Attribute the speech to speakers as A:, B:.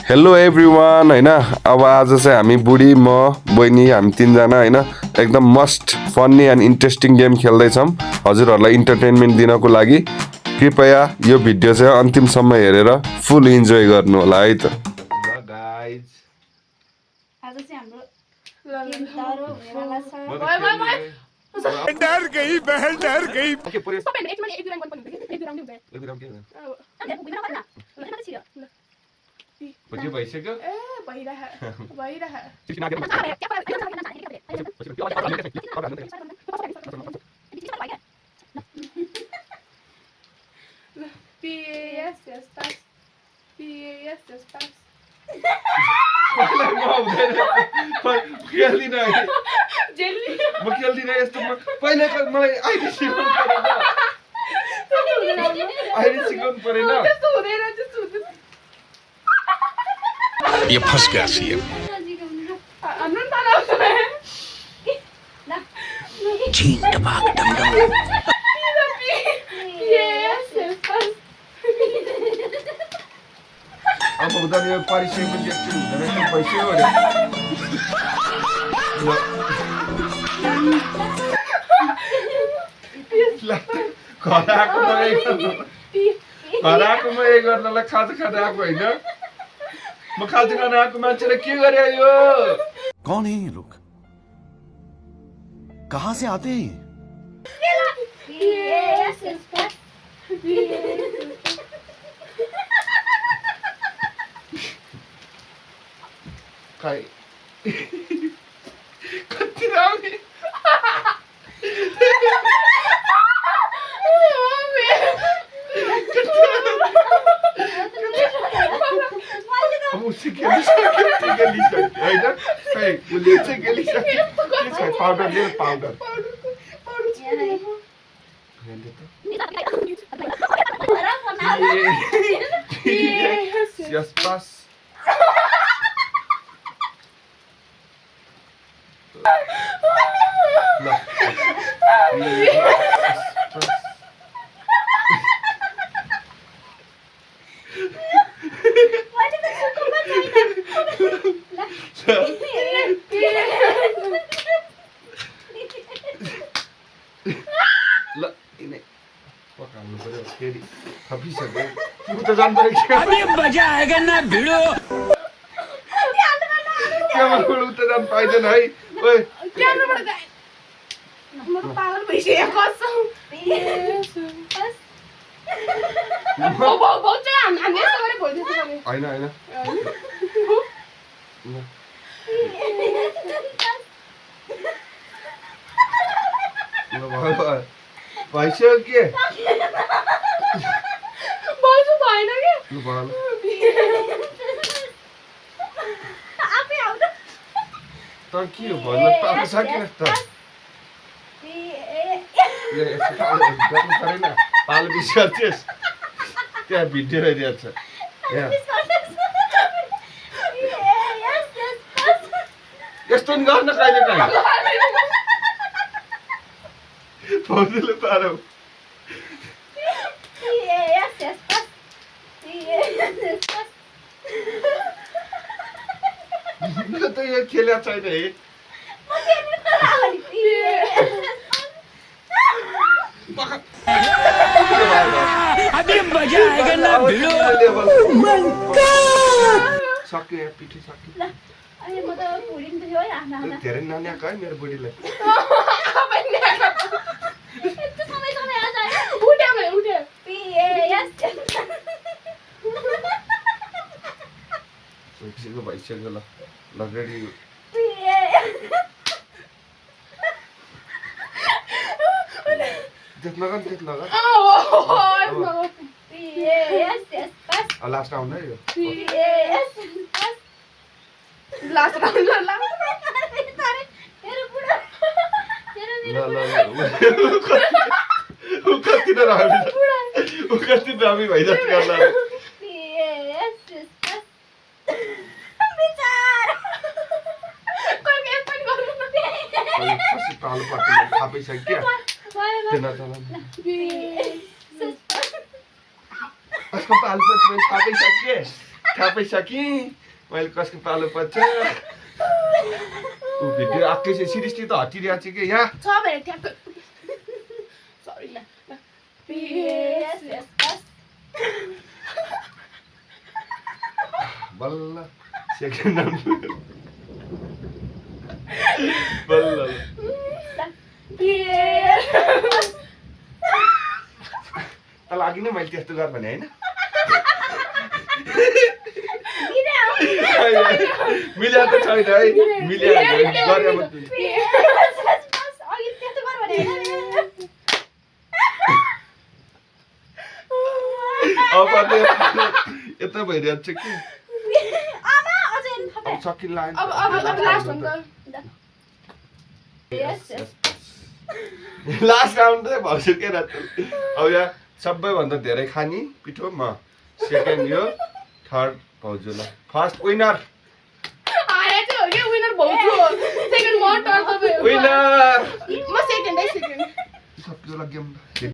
A: hello everyone होइन अब आज चाहिँ हामी बुढी म बहिनी हामी तिनजना होइन एकदम must funny and interesting game खेल्दैछौँ हजुरहरूलाई इन्टरटेनमेन्ट दिनको लागि कृपया यो भिडियो चाहिँ अन्तिमसम्म हेरेर फुल इन्जोय गर्नु होला है त गाइज
B: आज चाहिँ हाम्रो गेम दरो हुनेवाला छ
C: डर गई बहन डर गई
A: भइसक्यो म खेल्दिनँ यस्तो पहिला मलाई अहिले सिकाउनु परेन
C: ये फंस गया सीएम
A: अब हुँदा यो परिसकेपछि एकछिन हुँदैन भइसक्यो घर आएकोमा यही गर्नलाई खाजा खाँदा आएको होइन म खाजा खान आएको मान्छेलाई के गरे यो
D: कौन है ये लोग कहाँ से आते हैं
A: खै कति राउने अब उसले गेलिसक्यो होइन खै उसले चाहिँ गेलिसक्यो के छ पाउडर लिएर पाउडर यस पास ल यिनै पकाउनु पर्यो फेरि थपिसक्यो उ त जान्दैन
C: अभी मजा आएगा ना भिड़ो
A: क्यामेरा उ त जान पाइँदैन है ओए
B: पागल भइसकेको कसम
A: होइन होइन भइसक्यो के
B: बोल्छु भएन के
A: लु भन तर के हो भन्न पाएको छ किन त गर्नु परेन पालो बिस्कर्छेस् त्यहाँ भिडियो आइदिएको छ यहाँ यस्तो नि गर्न कहिले काहीँ भाउजूले पारौ म त यो खेलेको छैन है
C: अभी मजा आएगा ना भिड़ो
A: सक्यो यहाँ पिठी सक्यो
B: म त भुलिन थियो है आफ्ना
A: धेरै नानीको है मेरो बुढीलाई
B: यस्तो समय आज आयो उठ्यो
A: भइसक्यो ल रेडी त्यस नगर लास्ट आउँदा यो कति दामी भइजाति गर्ला पालो पाक्नु थापै छ क्या त्यो नचला यसको पालो पनि थापै छ के थापै सकेँ मैले कसको पालो पर्छ ऊ भिडियो आएकै छ सिरियसली त हटिरहेको छ कि यहाँ
B: छ भने ठ्याक्क सरी ल PS
A: बल्ल सेकेन्ड नम्बर बल्ल त लागि नै मैले त्यस्तो गर भने होइन मिल्या त छैन है मिल्या गरे अब यता भइरहेको छ कि अब सकिन लाग्यो
B: अब लास्ट हुन्छ
A: लास्ट राउन्ड चाहिँ भइसकेर अब यहाँ सबैभन्दा धेरै खाने पिठो म सेकेन्ड यो थर्ड भाउजू ल फर्स्ट विनर
B: आया चाहिँ हो कि विनर भाउजू हो सेकेन्ड म टर्न तपाईँ
A: विनर
B: म सेकेन्ड
A: सक्यो ल गेम